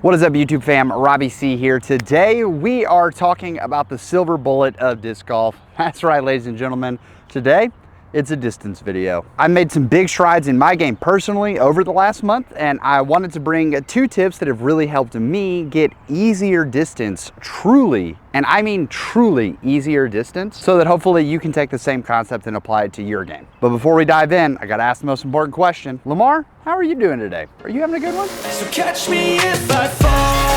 What is up, YouTube fam? Robbie C here. Today we are talking about the silver bullet of disc golf. That's right, ladies and gentlemen. Today it's a distance video. I made some big strides in my game personally over the last month, and I wanted to bring two tips that have really helped me get easier distance, truly, and I mean truly easier distance, so that hopefully you can take the same concept and apply it to your game. But before we dive in, I gotta ask the most important question. Lamar, how are you doing today? Are you having a good one? So catch me if I fall.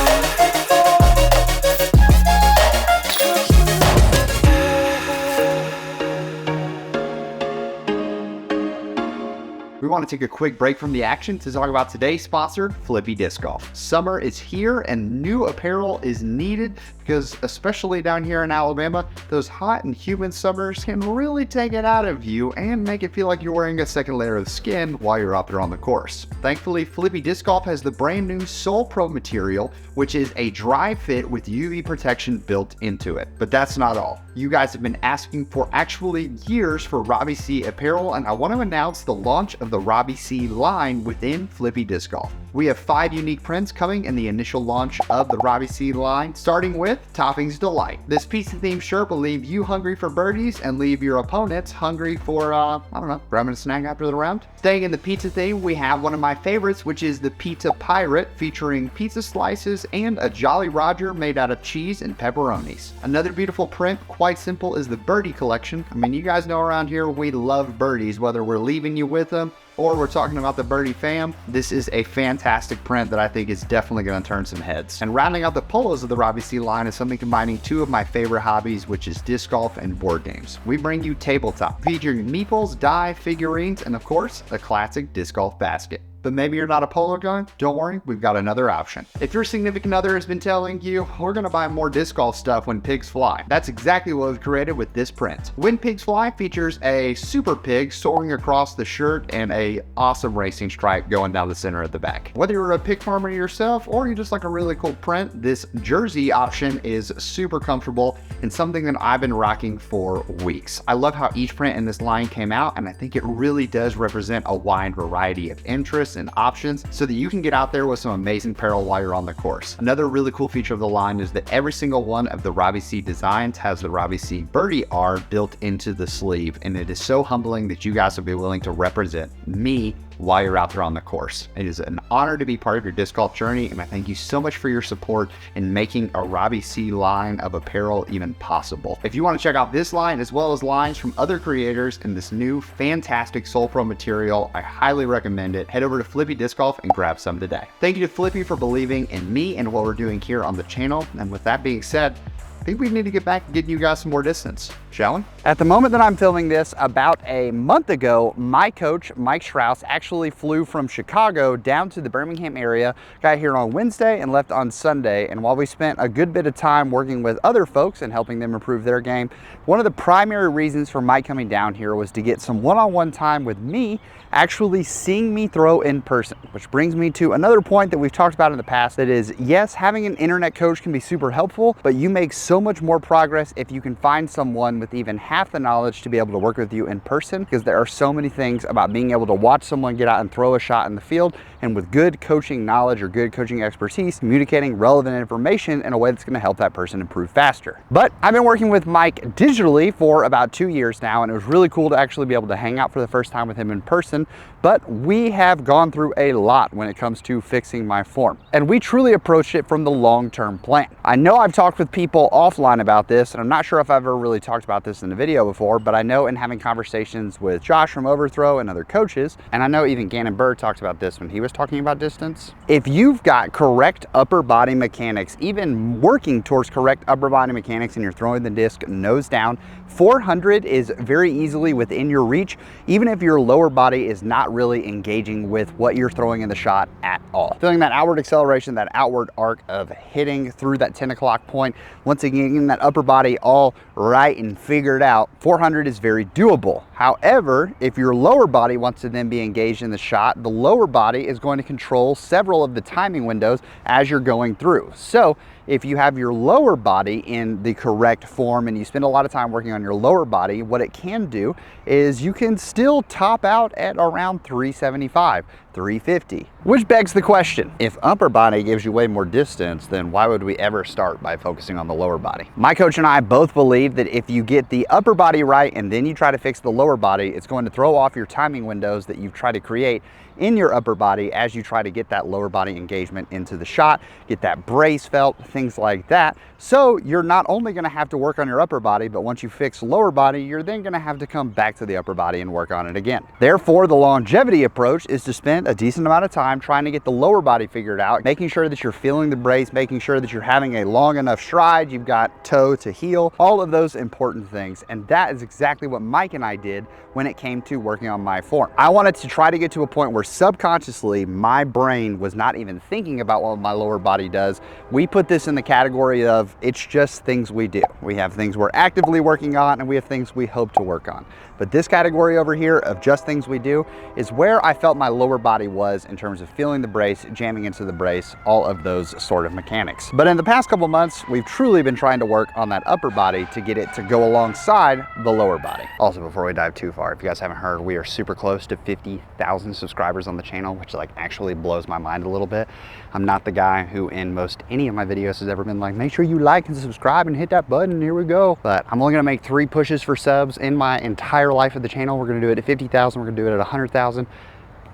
We want to take a quick break from the action to talk about today's sponsor, Flippy Disc Golf. Summer is here and new apparel is needed because, especially down here in Alabama, those hot and humid summers can really take it out of you and make it feel like you're wearing a second layer of skin while you're out there on the course. Thankfully, Flippy Disc Golf has the brand new Soul Pro material, which is a dry fit with UV protection built into it. But that's not all. You guys have been asking for actually years for Robbie C apparel, and I want to announce the launch of the Robbie C Line within Flippy Disc Golf. We have 5 unique prints coming in the initial launch of the Robbie C Line, starting with Toppings Delight. This pizza themed shirt will leave you hungry for birdies and leave your opponents hungry for, I don't know, grabbing a snack after the round. Staying in the pizza theme, we have one of my favorites, which is the Pizza Pirate, featuring pizza slices and a Jolly Roger made out of cheese and pepperonis. Another beautiful print, quite simple, is the Birdie collection. I mean, you guys know around here we love birdies, whether we're leaving you with them or we're talking about the birdie fam. This is a fantastic print that I think is definitely going to turn some heads. And rounding out the polos of the Robbie C line is something combining 2 of my favorite hobbies, which is disc golf and board games. We bring you Tabletop, featuring meeples, die, figurines, and of course, a classic disc golf basket. But maybe you're not a polo guy? Don't worry, we've got another option. If your significant other has been telling you, we're gonna buy more disc golf stuff when pigs fly, that's exactly what we've created with this print. When Pigs Fly features a super pig soaring across the shirt and a awesome racing stripe going down the center of the back. Whether you're a pig farmer yourself or you just like a really cool print, this jersey option is super comfortable and something that I've been rocking for weeks. I love how each print in this line came out, and I think it really does represent a wide variety of interests and options so that you can get out there with some amazing apparel while you're on the course. Another really cool feature of the line is that every single one of the Robbie C designs has the Robbie C Birdie R built into the sleeve, and it is so humbling that you guys will be willing to represent me while you're out there on the course. It is an honor to be part of your disc golf journey, and I thank you so much for your support in making a Robbie C line of apparel even possible. If you want to check out this line as well as lines from other creators in this new fantastic Soul Pro material, I highly recommend it. Head over to Flippy Disc Golf and grab some today. Thank you to Flippy for believing in me and what we're doing here on the channel. And with that being said, I think we need to get back and getting you guys some more distance, shall we? At the moment that I'm filming this, about a month ago, my coach, Mike Strauss, actually flew from Chicago down to the Birmingham area, got here on Wednesday and left on Sunday. And while we spent a good bit of time working with other folks and helping them improve their game, one of the primary reasons for Mike coming down here was to get some one-on-one time with me, actually seeing me throw in person. Which brings me to another point that we've talked about in the past, that is, yes, having an internet coach can be super helpful, but you make so much more progress if you can find someone with even half the knowledge to be able to work with you in person, because there are so many things about being able to watch someone get out and throw a shot in the field, and with good coaching knowledge or good coaching expertise, communicating relevant information in a way that's going to help that person improve faster. But I've been working with Mike digitally for about 2 years now, and it was really cool to actually be able to hang out for the first time with him in person. But we have gone through a lot when it comes to fixing my form, and we truly approached it from the long-term plan. I know I've talked with people offline about this, and I'm not sure if I've ever really talked about this in the video before, but I know in having conversations with Josh from Overthrow and other coaches, and I know even Gannon Burr talked about this when he was talking about distance. If you've got correct upper body mechanics, even working towards correct upper body mechanics, and you're throwing the disc nose down, 400 is very easily within your reach, even if your lower body is not really engaging with what you're throwing in the shot at all. Feeling that outward acceleration, that outward arc of hitting through that 10 o'clock point, once again, getting that upper body all right and figured out, 400 is very doable. However, if your lower body wants to then be engaged in the shot, the lower body is going to control several of the timing windows as you're going through. So if you have your lower body in the correct form and you spend a lot of time working on your lower body, what it can do is you can still top out at around 375. 350. Which begs the question, if upper body gives you way more distance, then why would we ever start by focusing on the lower body? My coach and I both believe that if you get the upper body right and then you try to fix the lower body, it's going to throw off your timing windows that you've tried to create in your upper body as you try to get that lower body engagement into the shot, get that brace felt, things like that. So you're not only going to have to work on your upper body, but once you fix lower body, you're then going to have to come back to the upper body and work on it again. Therefore, the longevity approach is to spend a decent amount of time trying to get the lower body figured out, making sure that you're feeling the brace, making sure that you're having a long enough stride, you've got toe to heel, all of those important things. And that is exactly what Mike and I did when it came to working on my form. I wanted to try to get to a point where subconsciously my brain was not even thinking about what my lower body does. We put this in the category of it's just things we do. We have things we're actively working on and we have things we hope to work on. But this category over here of just things we do is where I felt my lower body was in terms of feeling the brace, jamming into the brace, all of those sort of mechanics. But in the past couple months, we've truly been trying to work on that upper body to get it to go alongside the lower body. Also, before we dive too far, if you guys haven't heard, we are super close to 50,000 subscribers on the channel, which like actually blows my mind a little bit. I'm not the guy who in most any of my videos has ever been like, make sure you like and subscribe and hit that button, here we go. But I'm only gonna make 3 pushes for subs in my entire life of the channel. We're gonna do it at 50,000, we're gonna do it at 100,000.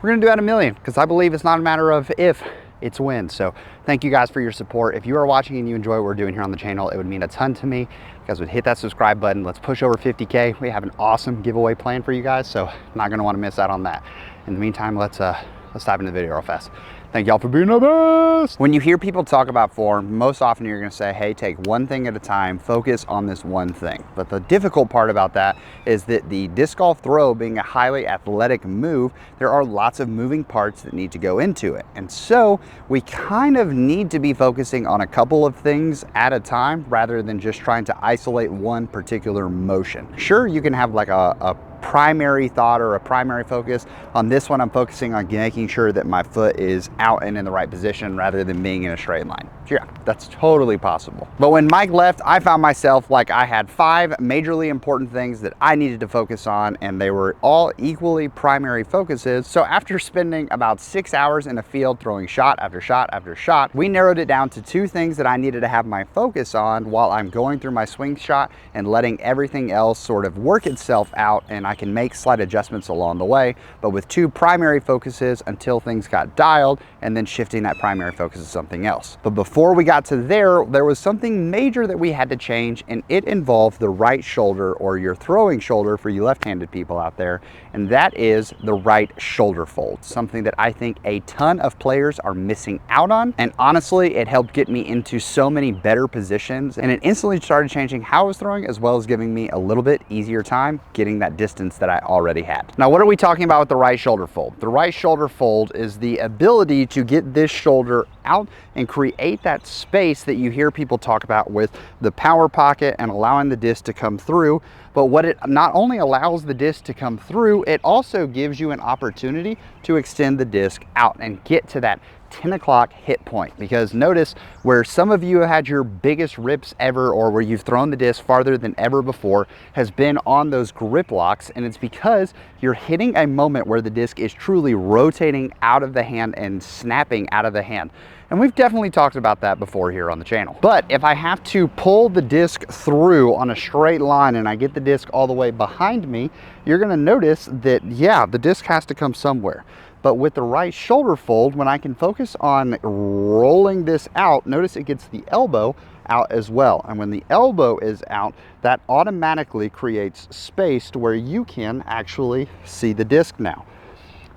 We're gonna do it at 1 million, because I believe it's not a matter of if, it's when. So thank you guys for your support. If you are watching and you enjoy what we're doing here on the channel, it would mean a ton to me. You guys would hit that subscribe button. Let's push over 50K. We have an awesome giveaway plan for you guys, so not gonna wanna miss out on that. In the meantime, let's dive into the video real fast. Thank y'all for being the best. When you hear people talk about form, most often you're gonna say, hey, take one thing at a time, focus on this one thing. But the difficult part about that is that the disc golf throw being a highly athletic move, there are lots of moving parts that need to go into it. And so we kind of need to be focusing on a couple of things at a time rather than just trying to isolate one particular motion. Sure, you can have like a primary thought or a primary focus. On this one, I'm focusing on making sure that my foot is out and in the right position rather than being in a straight line. Yeah, that's totally possible. But when Mike left, I found myself like I had 5 majorly important things that I needed to focus on, and they were all equally primary focuses. So after spending about 6 hours in a field throwing shot after shot after shot, we narrowed it down to 2 things that I needed to have my focus on while I'm going through my swing shot and letting everything else sort of work itself out, and I can make slight adjustments along the way, but with 2 primary focuses until things got dialed, and then shifting that primary focus to something else. But before we got to there was something major that we had to change, and it involved the right shoulder, or your throwing shoulder for you left-handed people out there, and that is the right shoulder fold, something that I think a ton of players are missing out on. And honestly, it helped get me into so many better positions, and it instantly started changing how I was throwing, as well as giving me a little bit easier time getting that distance that I already had. Now, what are we talking about with the right shoulder fold? The right shoulder fold is the ability to get this shoulder out and create that space that you hear people talk about with the power pocket and allowing the disc to come through. But what it not only allows the disc to come through, it also gives you an opportunity to extend the disc out and get to that 10 o'clock hit point. Because notice where some of you have had your biggest rips ever, or where you've thrown the disc farther than ever before, has been on those grip locks, and it's because you're hitting a moment where the disc is truly rotating out of the hand and snapping out of the hand. And we've definitely talked about that before here on the channel. But if I have to pull the disc through on a straight line and I get the disc all the way behind me, you're gonna notice that, yeah, the disc has to come somewhere. But with the right shoulder fold, when I can focus on rolling this out, notice it gets the elbow out as well. And when the elbow is out, that automatically creates space to where you can actually see the disc now.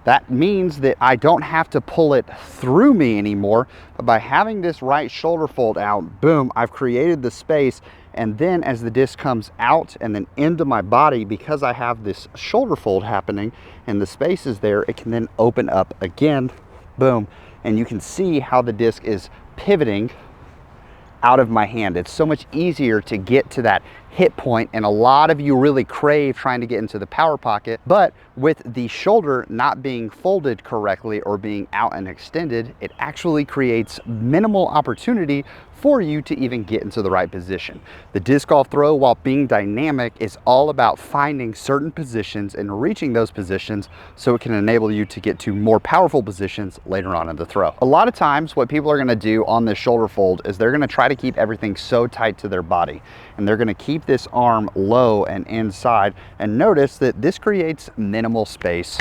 That means that I don't have to pull it through me anymore, but by having this right shoulder fold out, boom, I've created the space. And then as the disc comes out and then into my body, because I have this shoulder fold happening and the space is there, it can then open up again, boom. And you can see how the disc is pivoting out of my hand. It's so much easier to get to that hit point, and a lot of you really crave trying to get into the power pocket, but with the shoulder not being folded correctly or being out and extended, it actually creates minimal opportunity for you to even get into the right position. The disc golf throw, while being dynamic, is all about finding certain positions and reaching those positions so it can enable you to get to more powerful positions later on in the throw. A lot of times what people are going to do on this shoulder fold is they're going to try to keep everything so tight to their body, and they're going to keep this arm low and inside, and notice that this creates minimal space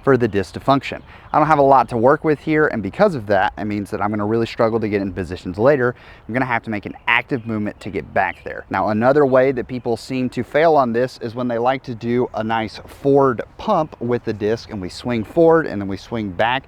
for the disc to function. I don't have a lot to work with here, and because of that, it means that I'm going to really struggle to get in positions later. I'm going to have to make an active movement to get back there. Now, another way that people seem to fail on this is when they like to do a nice forward pump with the disc, and we swing forward and then we swing back.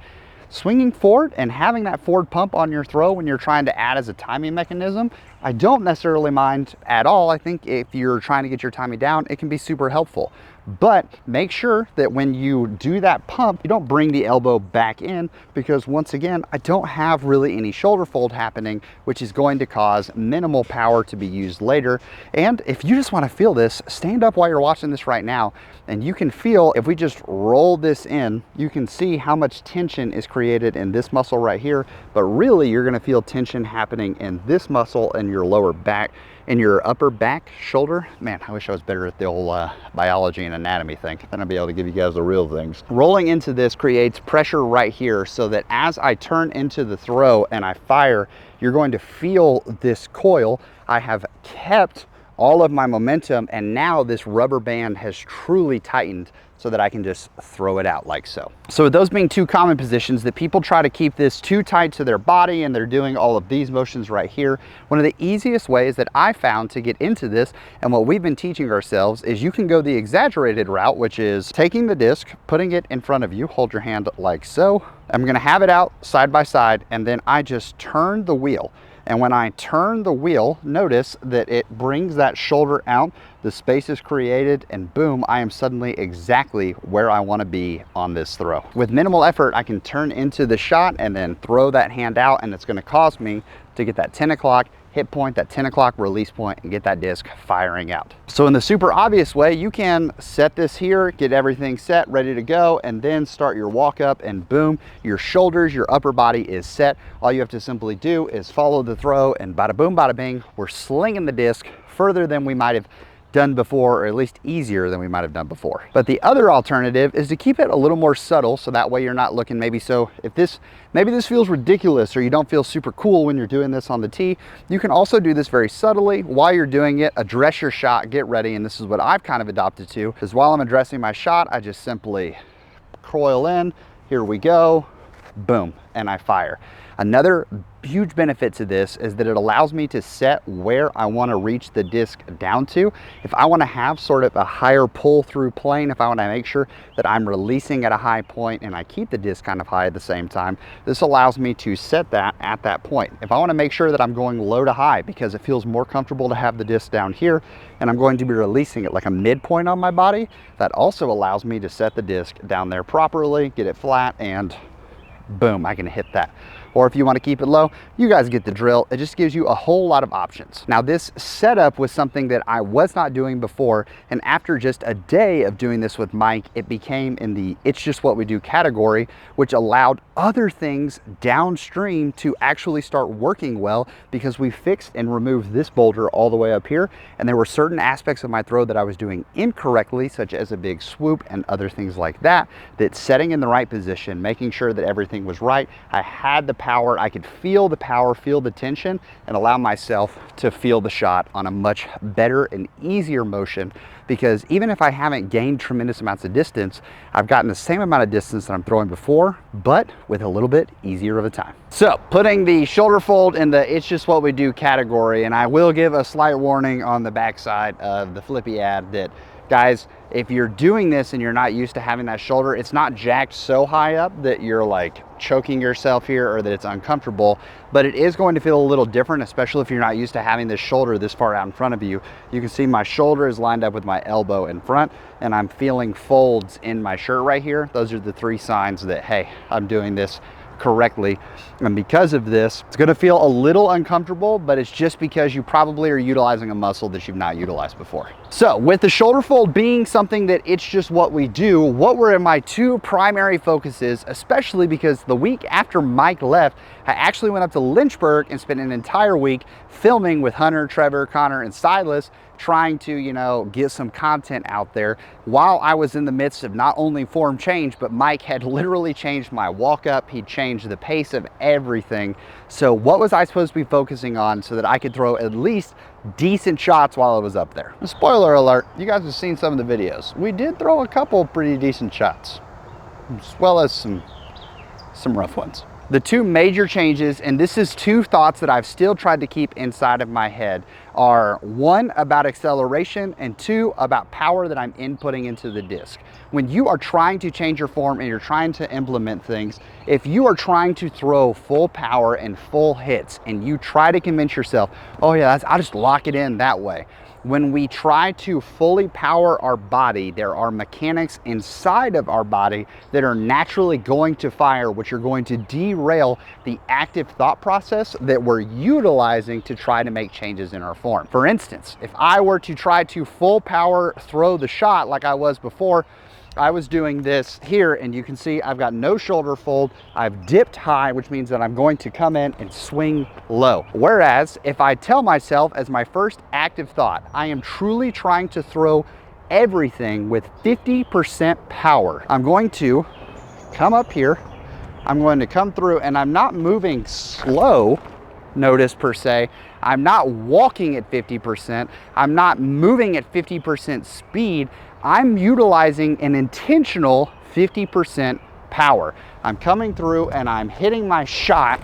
Swinging forward and having that forward pump on your throw when you're trying to add as a timing mechanism, I don't necessarily mind at all. I think if you're trying to get your timing down, it can be super helpful. But make sure that when you do that pump, you don't bring the elbow back in, because once again, I don't have really any shoulder fold happening, which is going to cause minimal power to be used later. And if you just want to feel this, stand up while you're watching this right now, and you can feel, if we just roll this in, you can see how much tension is created in this muscle right here. But really, you're going to feel tension happening in this muscle and your lower back, in your upper back shoulder. Man, I wish I was better at the old biology and anatomy thing. Then I'd be able to give you guys the real things. Rolling into this creates pressure right here, so that as I turn into the throw and I fire, you're going to feel this coil. I have kept all of my momentum, and now this rubber band has truly tightened so that I can just throw it out like so. So with those being two common positions that people try to keep this too tight to their body, and they're doing all of these motions right here, one of the easiest ways that I found to get into this, and what we've been teaching ourselves, is you can go the exaggerated route, which is taking the disc, putting it in front of you, hold your hand like so. I'm gonna have it out side by side, and then I just turn the wheel. And when I turn the wheel, notice that it brings that shoulder out, the space is created, and boom, I am suddenly exactly where I want to be on this throw. With minimal effort, I can turn into the shot and then throw that hand out, and it's going to cause me to get that 10 o'clock hit point, that 10 o'clock release point, and get that disc firing out. So in the super obvious way, you can set this here, get everything set, ready to go, and then start your walk up, and boom, your shoulders, your upper body is set. All you have to simply do is follow the throw, and bada boom, bada bing, we're slinging the disc further than we might have done before, or at least easier than we might have done before. But the other alternative is to keep it a little more subtle, so that way you're not looking maybe maybe this feels ridiculous, or you don't feel super cool when you're doing this on the tee. You can also do this very subtly. While you're doing it, address your shot, get ready, and this is what I've kind of adopted to, is while I'm addressing my shot, I just simply coil in, here we go, boom, and I fire. Another huge benefit to this is that it allows me to set where I want to reach the disc down to. If I want to have sort of a higher pull through plane, if I want to make sure that I'm releasing at a high point and I keep the disc kind of high at the same time, this allows me to set that at that point. If I want to make sure that I'm going low to high because it feels more comfortable to have the disc down here, and I'm going to be releasing it like a midpoint on my body, that also allows me to set the disc down there properly, get it flat, and boom, I can hit that. Or if you want to keep it low, you guys get the drill. It just gives you a whole lot of options. Now, this setup was something that I was not doing before, and after just a day of doing this with Mike, it became in the "it's just what we do" category, which allowed other things downstream to actually start working well, because we fixed and removed this boulder all the way up here, and there were certain aspects of my throw that I was doing incorrectly, such as a big swoop and other things like that, that setting in the right position, making sure that everything was right, I had the power, I could feel the power, feel the tension, and allow myself to feel the shot on a much better and easier motion. Because even if I haven't gained tremendous amounts of distance, I've gotten the same amount of distance that I'm throwing before, but with a little bit easier of a time. So putting the shoulder fold in the "it's just what we do" category, and I will give a slight warning on the backside of the Flippy ad that, guys, if you're doing this and you're not used to having that shoulder, it's not jacked so high up that you're like choking yourself here or that it's uncomfortable, but it is going to feel a little different, especially if you're not used to having this shoulder this far out in front of you. You can see my shoulder is lined up with my elbow in front, and I'm feeling folds in my shirt right here. Those are the three signs that, hey, I'm doing this correctly. And because of this, it's gonna feel a little uncomfortable, but it's just because you probably are utilizing a muscle that you've not utilized before. So with the shoulder fold being something that it's just what we do, what were my two primary focuses, especially because the week after Mike left, I actually went up to Lynchburg and spent an entire week filming with Hunter, Trevor, Connor, and Silas, trying to, you know, get some content out there while I was in the midst of not only form change, but Mike had literally changed my walk up. He changed the pace of everything. So what was I supposed to be focusing on so that I could throw at least decent shots while I was up there? Spoiler alert, you guys have seen some of the videos. We did throw a couple pretty decent shots, as well as some rough ones. The two major changes, and this is two thoughts that I've still tried to keep inside of my head, are one about acceleration and two about power that I'm inputting into the disc. When you are trying to change your form and you're trying to implement things, if you are trying to throw full power and full hits and you try to convince yourself, oh yeah, I'll just lock it in that way. When we try to fully power our body, there are mechanics inside of our body that are naturally going to fire, which are going to derail the active thought process that we're utilizing to try to make changes in our form. For instance, if I were to try to full power throw the shot like I was before, I was doing this here, and you can see I've got no shoulder fold. I've dipped high, which means that I'm going to come in and swing low. Whereas if I tell myself as my first active thought, I am truly trying to throw everything with 50% power, I'm going to come up here, I'm going to come through, and I'm not moving slow, notice per se. I'm not walking at 50%. I'm not moving at 50% speed. I'm utilizing an intentional 50% power. I'm coming through and I'm hitting my shot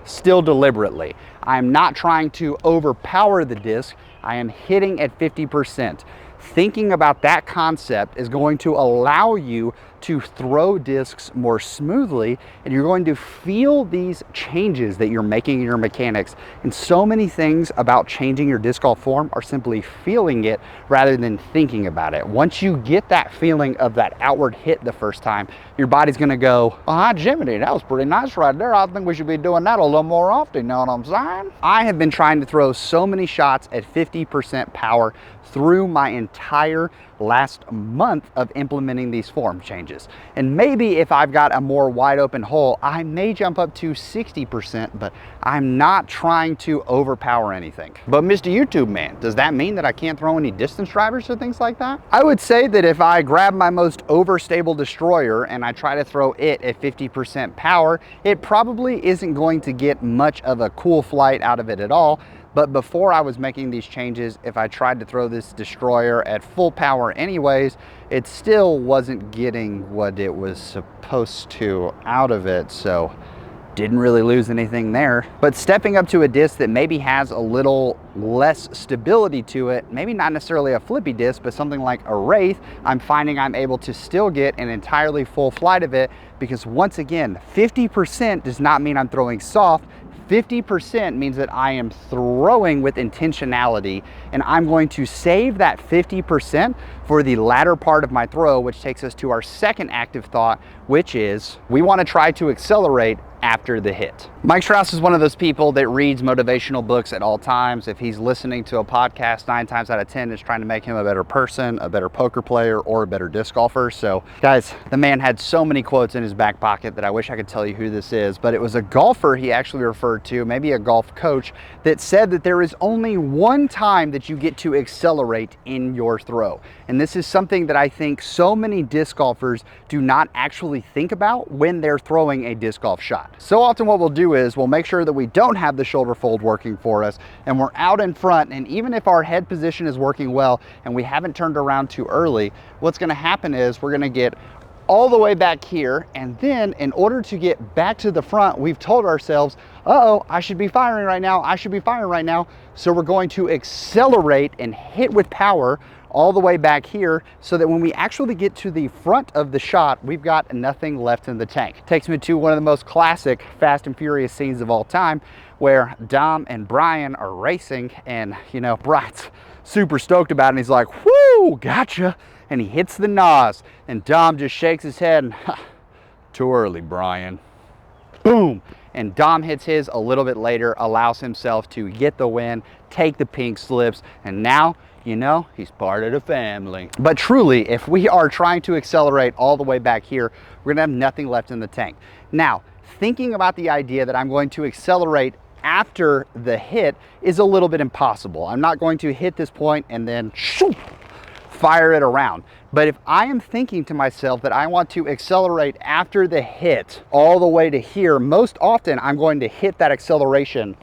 still deliberately. I'm not trying to overpower the disc. I am hitting at 50%. Thinking about that concept is going to allow you to throw discs more smoothly, and you're going to feel these changes that you're making in your mechanics. And so many things about changing your disc golf form are simply feeling it rather than thinking about it. Once you get that feeling of that outward hit the first time, your body's gonna go, oh, hi Jiminy, that was pretty nice right there. I think we should be doing that a little more often, you know what I'm saying? I have been trying to throw so many shots at 50% power through my entire last month of implementing these form changes. And maybe if I've got a more wide open hole, I may jump up to 60%, but I'm not trying to overpower anything. But Mr. YouTube man, does that mean that I can't throw any distance drivers or things like that? I would say that if I grab my most overstable destroyer and I try to throw it at 50% power, it probably isn't going to get much of a cool flight out of it at all. But before I was making these changes, if I tried to throw this destroyer at full power anyways, it still wasn't getting what it was supposed to out of it. So didn't really lose anything there. But stepping up to a disc that maybe has a little less stability to it, maybe not necessarily a flippy disc, but something like a Wraith, I'm finding I'm able to still get an entirely full flight of it, because once again, 50% does not mean I'm throwing soft. 50% means that I am throwing with intentionality, and I'm going to save that 50% for the latter part of my throw, which takes us to our second active thought, which is we want to try to accelerate after the hit. Mike Strauss is one of those people that reads motivational books at all times. If he's listening to a podcast, 9 times out of 10 is trying to make him a better person, a better poker player, or a better disc golfer. So guys, the man had so many quotes in his back pocket that I wish I could tell you who this is, but it was a golfer he actually referred to, maybe a golf coach, that said that there is only one time that you get to accelerate in your throw. And this is something that I think so many disc golfers do not actually think about when they're throwing a disc golf shot. So often what we'll do is we'll make sure that we don't have the shoulder fold working for us, and we're out in front, and even if our head position is working well and we haven't turned around too early, what's going to happen is we're going to get all the way back here, and then in order to get back to the front, we've told ourselves, uh-oh, I should be firing right now, I should be firing right now. So we're going to accelerate and hit with power all the way back here, so that when we actually get to the front of the shot, we've got nothing left in the tank. Takes me to one of the most classic Fast and Furious scenes of all time, where Dom and Brian are racing, and you know, Brian's super stoked about it, and he's like, whoo, gotcha, and he hits the nos, and Dom just shakes his head and, too early, Brian. boom. And Dom hits his a little bit later, allows himself to get the win, take the pink slips, and now, you know, he's part of the family. But truly, if we are trying to accelerate all the way back here, we're gonna have nothing left in the tank. Now, thinking about the idea that I'm going to accelerate after the hit is a little bit impossible. I'm not going to hit this point and then shoop, fire it around. But if I am thinking to myself that I want to accelerate after the hit all the way to here, most often I'm going to hit that acceleration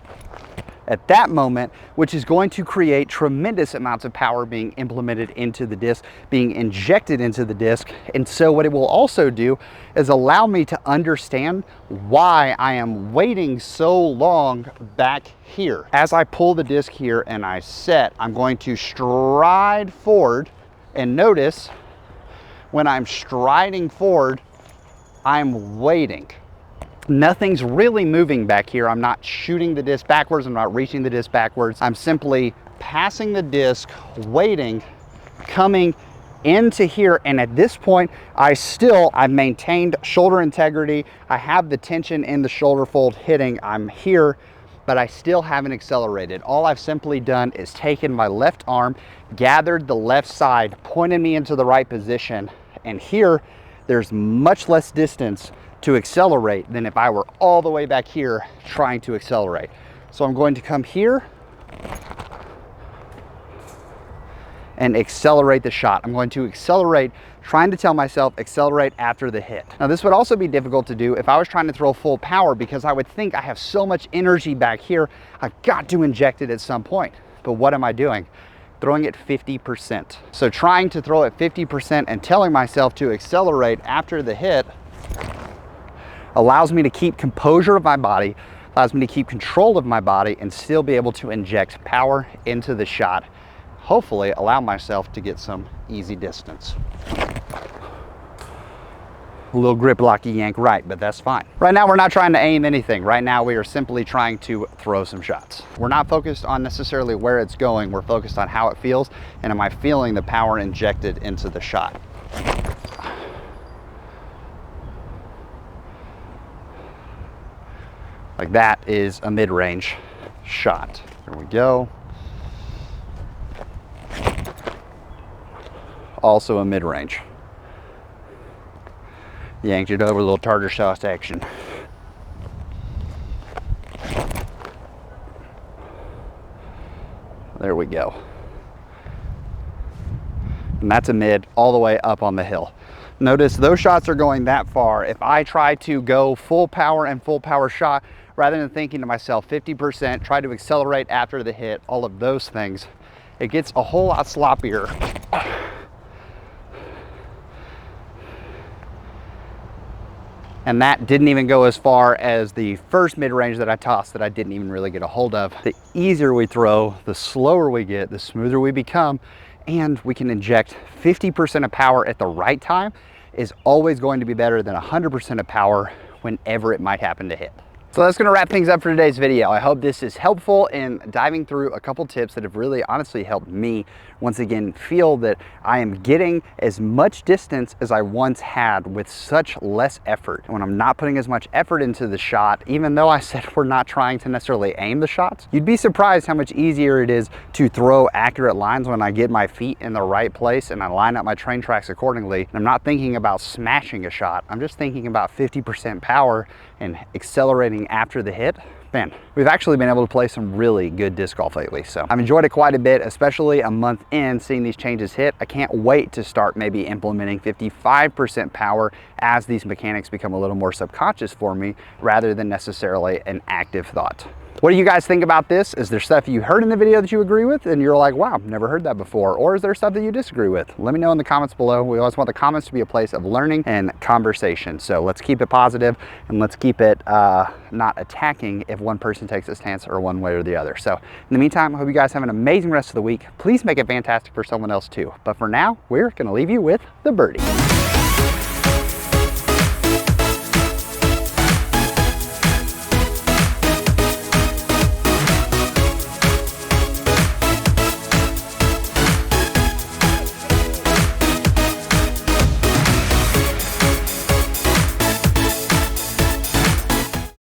at that moment, which is going to create tremendous amounts of power being implemented into the disc, being injected into the disc. And so what it will also do is allow me to understand why I am waiting so long back here. As I pull the disc here and I set, I'm going to stride forward, and notice when I'm striding forward, I'm waiting. Nothing's really moving back here. I'm not shooting the disc backwards. I'm not reaching the disc backwards. I'm simply passing the disc, waiting, coming into here. And at this point, I've maintained shoulder integrity. I have the tension in the shoulder fold hitting. I'm here, but I still haven't accelerated. All I've simply done is taken my left arm, gathered the left side, pointed me into the right position. And here, there's much less distance to accelerate than if I were all the way back here trying to accelerate. So I'm going to come here and accelerate the shot. I'm going to accelerate, trying to tell myself accelerate after the hit. Now this would also be difficult to do if I was trying to throw full power, because I would think I have so much energy back here, I've got to inject it at some point. But what am I doing? Throwing it 50%. So trying to throw it 50% and telling myself to accelerate after the hit allows me to keep composure of my body, allows me to keep control of my body, and still be able to inject power into the shot. Hopefully allow myself to get some easy distance. A little grip locky yank right, but that's fine. Right now we're not trying to aim anything. Right now we are simply trying to throw some shots. We're not focused on necessarily where it's going. We're focused on how it feels, and am I feeling the power injected into the shot. Like that is a mid-range shot. Here we go. Also a mid-range. Yanked it over, a little tartar sauce action. There we go. And that's a mid all the way up on the hill. Notice those shots are going that far. If I try to go full power and full power shot, rather than thinking to myself 50%, try to accelerate after the hit, all of those things, it gets a whole lot sloppier. And that didn't even go as far as the first mid-range that I tossed that I didn't even really get a hold of. The easier we throw, the slower we get, the smoother we become, and we can inject 50% of power at the right time is always going to be better than 100% of power whenever it might happen to hit. So that's gonna wrap things up for today's video. I hope this is helpful in diving through a couple tips that have really honestly helped me once again feel that I am getting as much distance as I once had with such less effort. And when I'm not putting as much effort into the shot, even though I said we're not trying to necessarily aim the shots, you'd be surprised how much easier it is to throw accurate lines when I get my feet in the right place and I line up my train tracks accordingly. And I'm not thinking about smashing a shot. I'm just thinking about 50% power and accelerating after the hit. Man, we've actually been able to play some really good disc golf lately. So I've enjoyed it quite a bit, especially a month in seeing these changes hit. I can't wait to start maybe implementing 55% power as these mechanics become a little more subconscious for me rather than necessarily an active thought. What do you guys think about this? Is there stuff you heard in the video that you agree with and you're like, wow, I've never heard that before? Or is there stuff that you disagree with? Let me know in the comments below. We always want the comments to be a place of learning and conversation. So let's keep it positive and let's keep it not attacking if one person takes a stance or one way or the other. So in the meantime, I hope you guys have an amazing rest of the week. Please make it fantastic for someone else too. But for now, we're gonna leave you with the birdie.